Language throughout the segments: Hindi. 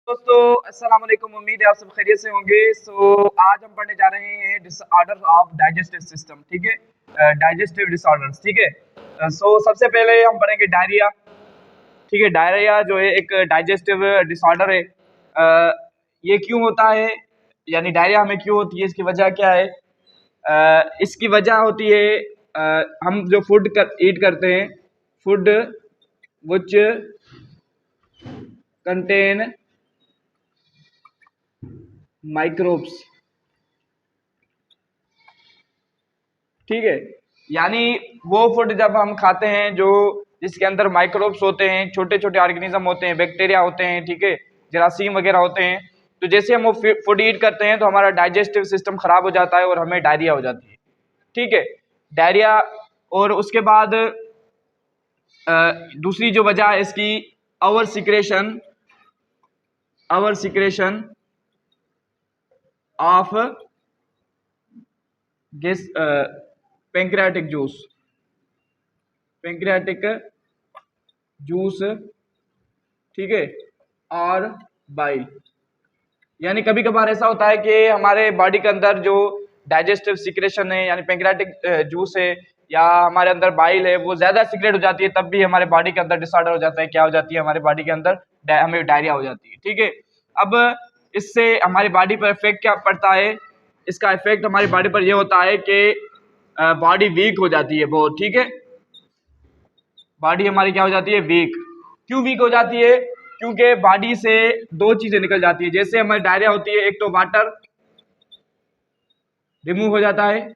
दोस्तों अस्सलाम वालेकुम। उम्मीद है आप सब खैरियत से होंगे। आज हम पढ़ने जा रहे हैं डिसऑर्डर ऑफ डाइजेस्टिव सिस्टम। ठीक है, डाइजेस्टिव डिसऑर्डर्स। ठीक है, सबसे पहले हम पढ़ेंगे डायरिया। ठीक है, डायरिया जो है एक डाइजेस्टिव डिसऑर्डर है। ये क्यों होता है, यानी डायरिया हमें क्यों होती है, इसकी वजह क्या है? इसकी वजह होती है हम जो फूड ईट करते हैं, फूड विच कंटेन माइक्रोब्स। ठीक है, यानी वो फूड जब हम खाते हैं जो जिसके अंदर माइक्रोब्स होते हैं, छोटे छोटे ऑर्गेनिज्म होते हैं, बैक्टीरिया होते हैं, ठीक है, जरासीम वगैरह होते हैं। तो जैसे हम वो फूड ईट करते हैं तो हमारा डाइजेस्टिव सिस्टम खराब हो जाता है और हमें डायरिया हो जाती है। ठीक है, डायरिया। और उसके बाद दूसरी जो वजह है इसकी, our secretion of gas pancreatic juice. ठीक है, और बाइल। यानी कभी कभार ऐसा होता है कि हमारे बॉडी के अंदर जो डाइजेस्टिव सिक्रेशन है, यानी पैंक्रियाटिक जूस है, या हमारे अंदर बाइल है, वो ज्यादा सिक्रेट हो जाती है, तब भी हमारे बॉडी के अंदर डिसऑर्डर हो जाता है। क्या हो जाती है हमारे बॉडी के अंदर? हमें डायरिया हो जाती है। ठीक है, अब इससे हमारी बॉडी पर इफेक्ट क्या पड़ता है? इसका इफेक्ट हमारी बॉडी पर यह होता है कि बॉडी वीक हो जाती है बहुत। ठीक है, बॉडी हमारी क्या हो जाती है? वीक। क्यों वीक हो जाती है? क्योंकि बॉडी से दो चीजें निकल जाती है। जैसे हमारी डायरिया होती है, एक तो वाटर रिमूव हो जाता है,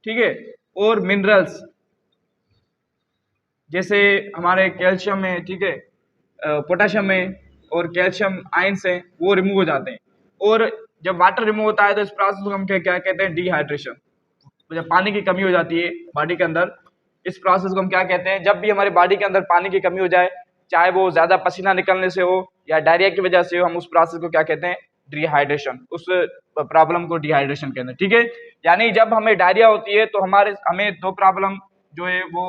ठीक है, और मिनरल्स जैसे हमारे कैल्शियम में, ठीक है, पोटेशियम में, और कैल्शियम आयंस हैं, वो रिमूव हो जाते हैं। और जब वाटर रिमूव होता है तो इस प्रोसेस को हम क्या कहते हैं? डिहाइड्रेशन। तो जब पानी की कमी हो जाती है बॉडी के अंदर, इस प्रोसेस को हम क्या कहते हैं? जब भी हमारी बॉडी के अंदर पानी की कमी हो जाए, चाहे वो ज्यादा पसीना निकलने से हो या डायरिया की वजह से हो, हम उस प्रोसेस को क्या कहते हैं? डिहाइड्रेशन। उस प्रॉब्लम को डिहाइड्रेशन कहते हैं। ठीक है, यानी जब हमें डायरिया होती है तो हमें दो प्रॉब्लम जो है वो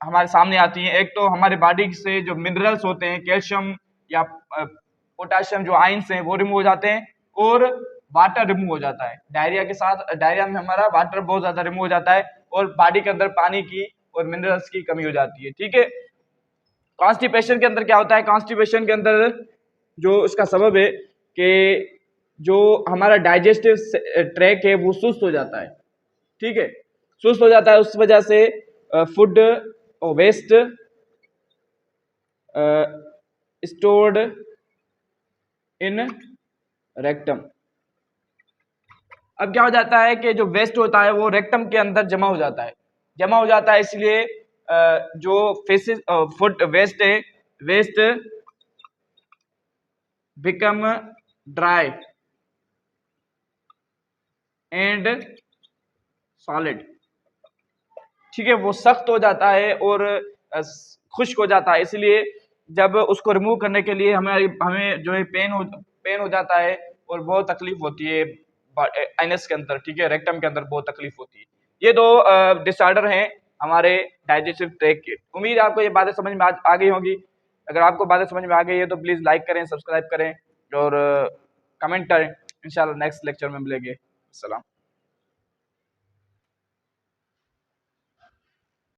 हमारे सामने आती है। एक तो हमारे बॉडी से जो मिनरल्स होते हैं, कैल्शियम या पोटेशियम, जो आयंस हैं, वो रिमूव हो जाते हैं, और वाटर रिमूव हो जाता है। डायरिया के साथ, डायरिया में हमारा वाटर बहुत ज्यादा रिमूव हो जाता है और बॉडी के अंदर पानी की और मिनरल्स की कमी हो जाती है। ठीक है, कॉन्स्टिपेशन के अंदर क्या होता है? कॉन्स्टिपेशन के अंदर जो इसका सबब है कि जो हमारा डाइजेस्टिव ट्रैक है वो सुस्त हो जाता है। ठीक है, सुस्त हो जाता है, उस वजह से food waste stored in rectum. अब क्या हो जाता है कि जो वेस्ट होता है वो रेक्टम के अंदर जमा हो जाता है। इसलिए जो फेसिस फूड वेस्ट है, waste become dry and solid. ठीक है, वो सख्त हो जाता है और खुश्क हो जाता है। इसलिए जब उसको रिमूव करने के लिए हमें जो है पेन हो जाता है और बहुत तकलीफ होती है एनस के अंदर। ठीक है, रेक्टम के अंदर बहुत तकलीफ होती है। ये दो डिसऑर्डर हैं हमारे डाइजेस्टिव ट्रैक्ट के। उम्मीद है आपको ये बातें समझ में आ गई होंगी। अगर आपको बातें समझ में आ गई है तो प्लीज़ लाइक करें, सब्सक्राइब करें और कमेंट करें। इंशाल्लाह नेक्स्ट लेक्चर में मिलेंगे। अस्सलाम।